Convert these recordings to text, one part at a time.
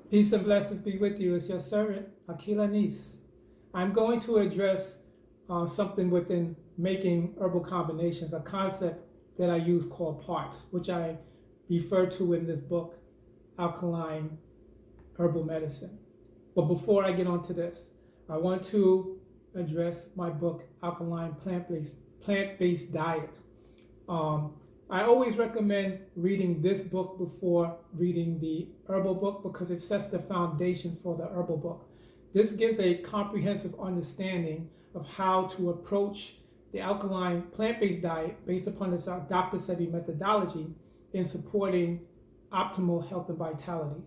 Peace and blessings be with you. It's your servant, Alkaline. I'm going to address something within making herbal combinations, a concept that I use called parts, which I refer to in this book, Alkaline Herbal Medicine. But before I get onto this, I want to address my book, Alkaline Plant-Based Diet. I always recommend reading this book before reading the herbal book because it sets the foundation for the herbal book. This gives a comprehensive understanding of how to approach the alkaline plant-based diet based upon this Dr. Sebi methodology in supporting optimal health and vitality.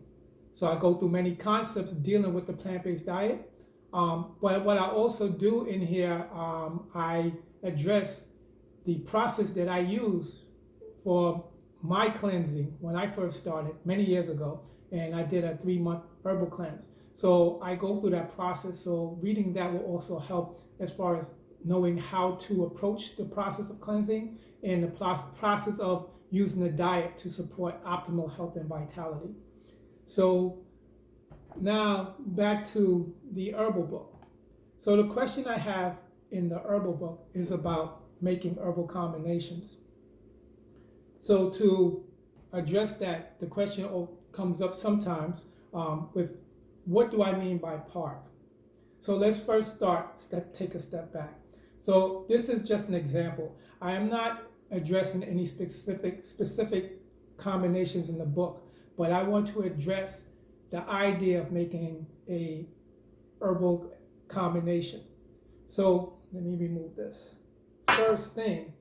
So I go through many concepts dealing with the plant-based diet. But what I also do in here, I address the process that I use for my cleansing when I first started many years ago, and I did a 3-month herbal cleanse. So I go through that process. So reading that will also help as far as knowing how to approach the process of cleansing and the process of using the diet to support optimal health and vitality. So now back to the herbal book. So the question I have in the herbal book is about making herbal combinations. So to address that, the question comes up sometimes with what do I mean by part? So let's first take a step back. So this is just an example. I am not addressing any specific combinations in the book, but I want to address the idea of making a herbal combination. So let me remove this. First thing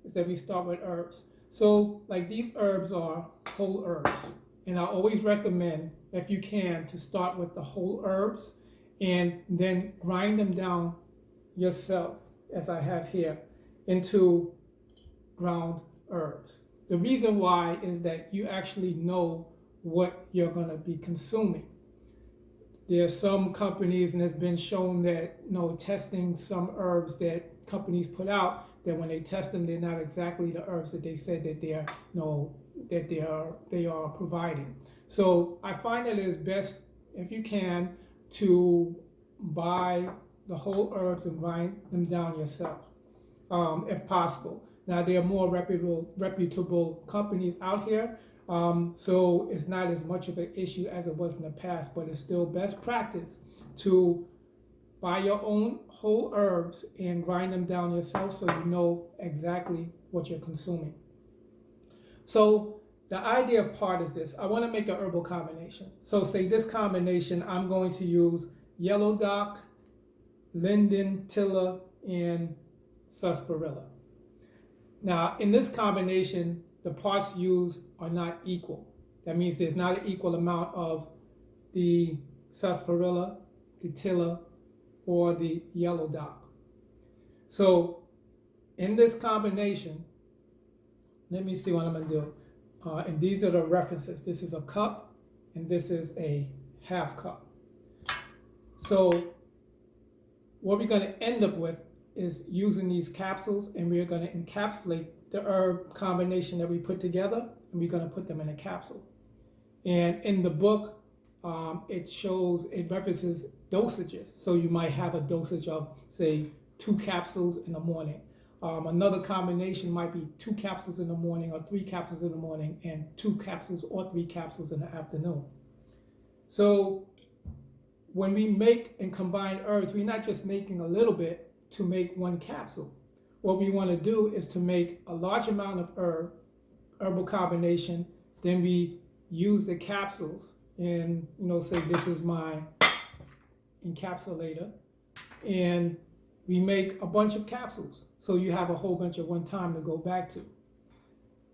is that we start with herbs. So like these herbs are whole herbs, and I always recommend, if you can, to start with the whole herbs and then grind them down yourself, as I have here, into ground herbs. The reason why is that you actually know what you're going to be consuming. There are some companies, and it's been shown that testing some herbs that companies put out, that when they test them, they're not exactly the herbs that they said that they are providing. So I find that it is best, if you can, to buy the whole herbs and grind them down yourself, if possible. Now there are more reputable companies out here, so it's not as much of an issue as it was in the past, but it's still best practice to buy your own whole herbs and grind them down yourself so you know exactly what you're consuming. So the idea of part is this. I want to make an herbal combination. So say this combination, I'm going to use yellow dock, linden, tilla, and sarsaparilla. Now in this combination, the parts used are not equal. That means there's not an equal amount of the sarsaparilla, the tilla, or the yellow dock. So in this combination, let me see what I'm going to do. And these are the references. This is a cup, and this is a half cup. So what we're going to end up with is using these capsules, and we're going to encapsulate the herb combination that we put together, and we're going to put them in a capsule. And in the book, it references dosages. So you might have a dosage of, say, 2 capsules in the morning. Another combination might be 2 capsules in the morning or 3 capsules in the morning and 2 capsules or 3 capsules in the afternoon. So when we make and combine herbs, we're not just making a little bit to make 1 capsule. What we want to do is to make a large amount of herbal combination, then we use the capsules and, say this is my encapsulator, and we make a bunch of capsules. So you have a whole bunch at one time to go back to.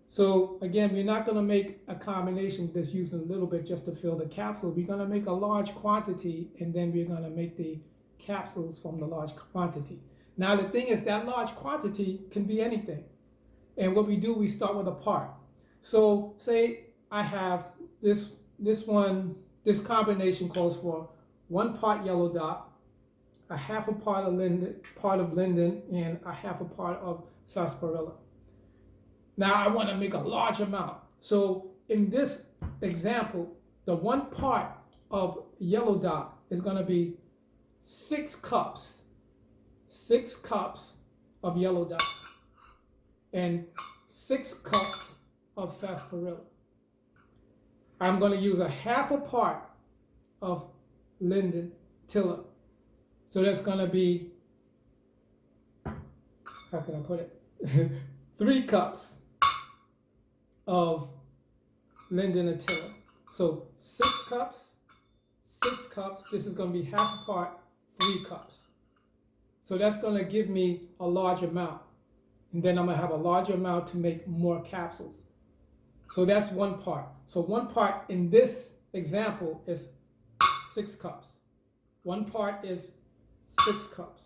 So again, we're not going to make a combination that's using a little bit just to fill the capsule. We're going to make a large quantity, and then we're going to make the capsules from the large quantity. Now the thing is, that large quantity can be anything. And what we do, we start with a part. So say I have this combination calls for 1 part yellow dock, a half a part of linden, and a half a part of sarsaparilla. Now I want to make a large amount. So in this example, the 1 part of yellow dock is going to be 6 cups. 6 cups of yellow dock and 6 cups of sarsaparilla. I'm going to use a half a part of linden tiller. So that's going to be, how can I put it? 3 cups of linden attilla. So 6 cups, 6 cups. This is going to be half a part, 3 cups. So that's going to give me a large amount. And then I'm going to have a larger amount to make more capsules. So that's one part. So one part in this example is 6 cups. One part is 6 cups.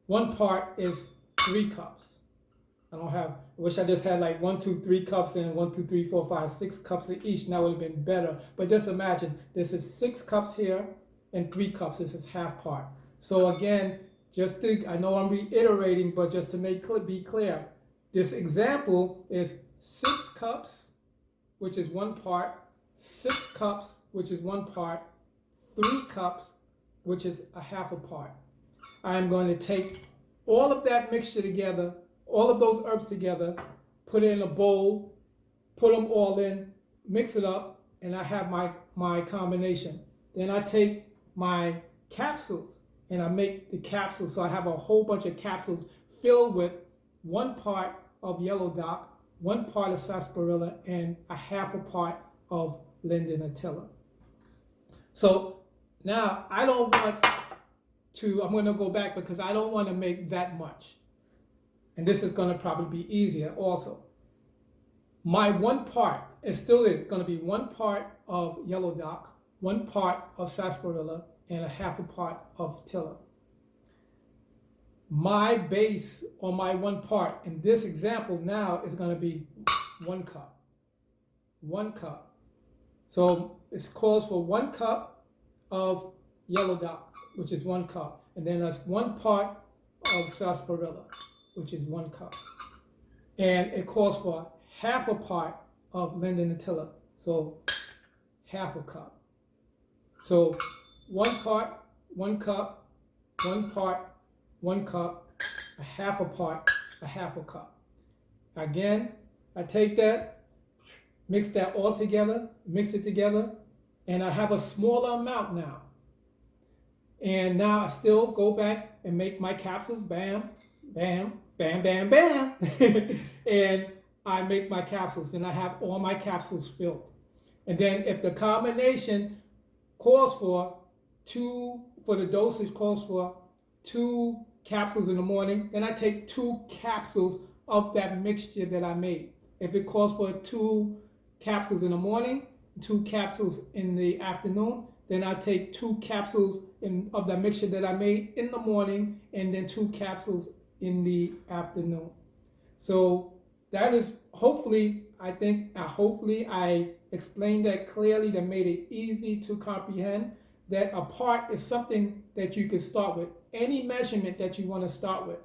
One part is 3 cups. I wish I just had like 1, 2, 3 cups and 1, 2, 3, 4, 5, 6 cups of each, and that would have been better. But just imagine, this is 6 cups here and 3 cups. This is half part. So again, I know I'm reiterating, but just to be clear, this example is 6 cups, which is 1 part, 6 cups, which is 1 part, 3 cups, which is a half a part. I'm going to take all of that mixture together, all of those herbs together, put it in a bowl, put them all in, mix it up, and I have my combination. Then I take my capsules and I make the capsules. So I have a whole bunch of capsules filled with 1 part of yellow dock, 1 part of sarsaparilla, and a half a part of linden attilla. So now I'm going to go back because I don't want to make that much. And this is going to probably be easier also. My 1 part, it's going to be 1 part of yellow dock, 1 part of sarsaparilla, and a half a part of tiller. My base or my 1 part in this example now is going to be 1 cup. 1 cup. So it calls for 1 cup of yellow dock, which is 1 cup. And then that's 1 part of sarsaparilla, which is 1 cup. And it calls for half a part of linden attilla, so half a cup. So 1 part, 1 cup, 1 part, 1 cup, a half a part, a half a cup. Again, I take that, mix that all together, mix it together, and I have a smaller amount now. And now I still go back and make my capsules, bam, bam, bam, bam, bam. And I make my capsules, and I have all my capsules filled. And then if the combination calls for the dosage calls for 2 capsules in the morning, then I take 2 capsules of that mixture that I made. If it calls for 2 capsules in the morning, 2 capsules in the afternoon, then I take 2 capsules of that mixture that I made in the morning, and then 2 capsules in the afternoon. So that is hopefully I explained that clearly, that made it easy to comprehend, that a part is something that you can start with. Any measurement that you want to start with.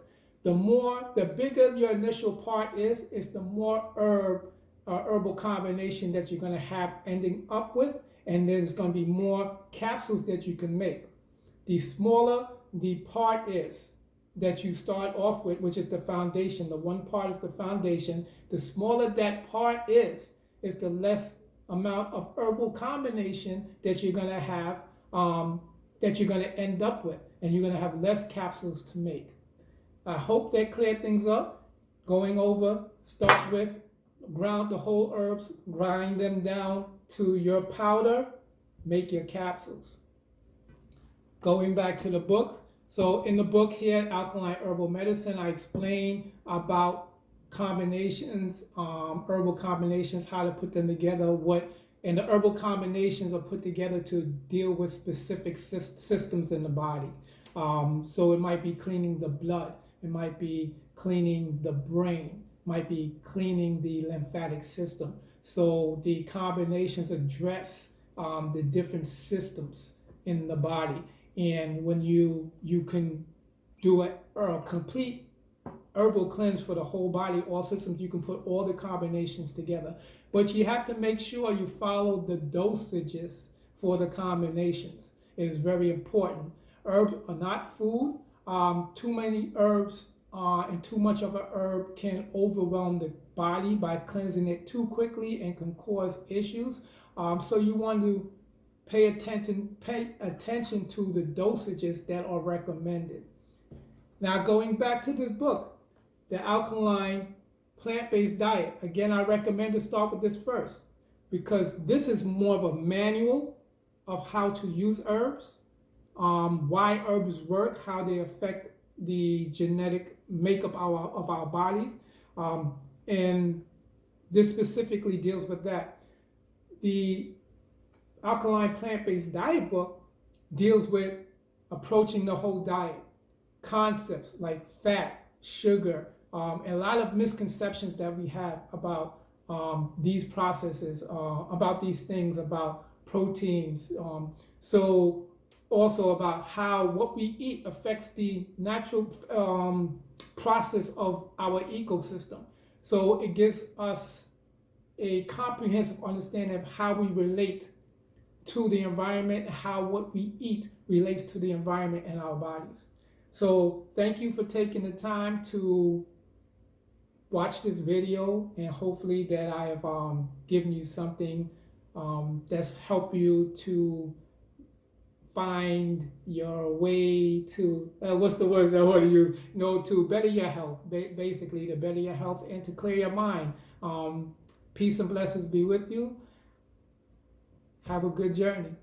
The bigger your initial part is the more herbal combination that you're going to have ending up with, and there's going to be more capsules that you can make. The smaller the part is that you start off with, which is the foundation, the 1 part is the foundation, the smaller that part is the less amount of herbal combination that you're going to have, that you're going to end up with, and you're going to have less capsules to make. I hope that cleared things up. Going over, start with ground the whole herbs, grind them down to your powder, make your capsules. Going back to the book. So in the book here, Alkaline Herbal Medicine, I explain about combinations, herbal combinations, how to put them together, and the herbal combinations are put together to deal with specific systems in the body. So it might be cleaning the blood, it might be cleaning the brain, might be cleaning the lymphatic system. So the combinations address the different systems in the body. And when you can do a complete herbal cleanse for the whole body, all systems, you can put all the combinations together. But you have to make sure you follow the dosages for the combinations. It is very important. Herbs are not food. Too many herbs and too much of a herb can overwhelm the body by cleansing it too quickly and can cause issues. So you want to pay attention to the dosages that are recommended. Now, going back to this book, The Alkaline Plant-Based Diet. Again, I recommend to start with this first because this is more of a manual of how to use herbs, why herbs work, how they affect the genetic makeup of our bodies, and this specifically deals with that. The Alkaline Plant-Based Diet book deals with approaching the whole diet, concepts like fat, sugar, and a lot of misconceptions that we have about these processes, about these things, about proteins. So also about how what we eat affects the natural process of our ecosystem. So it gives us a comprehensive understanding of how we relate to the environment, how what we eat relates to the environment and our bodies. So thank you for taking the time to watch this video, and hopefully that I have given you something that's helped you to find your way to, what's the words I want to use? To better your health, basically to better your health and to clear your mind. Peace and blessings be with you. Have a good journey.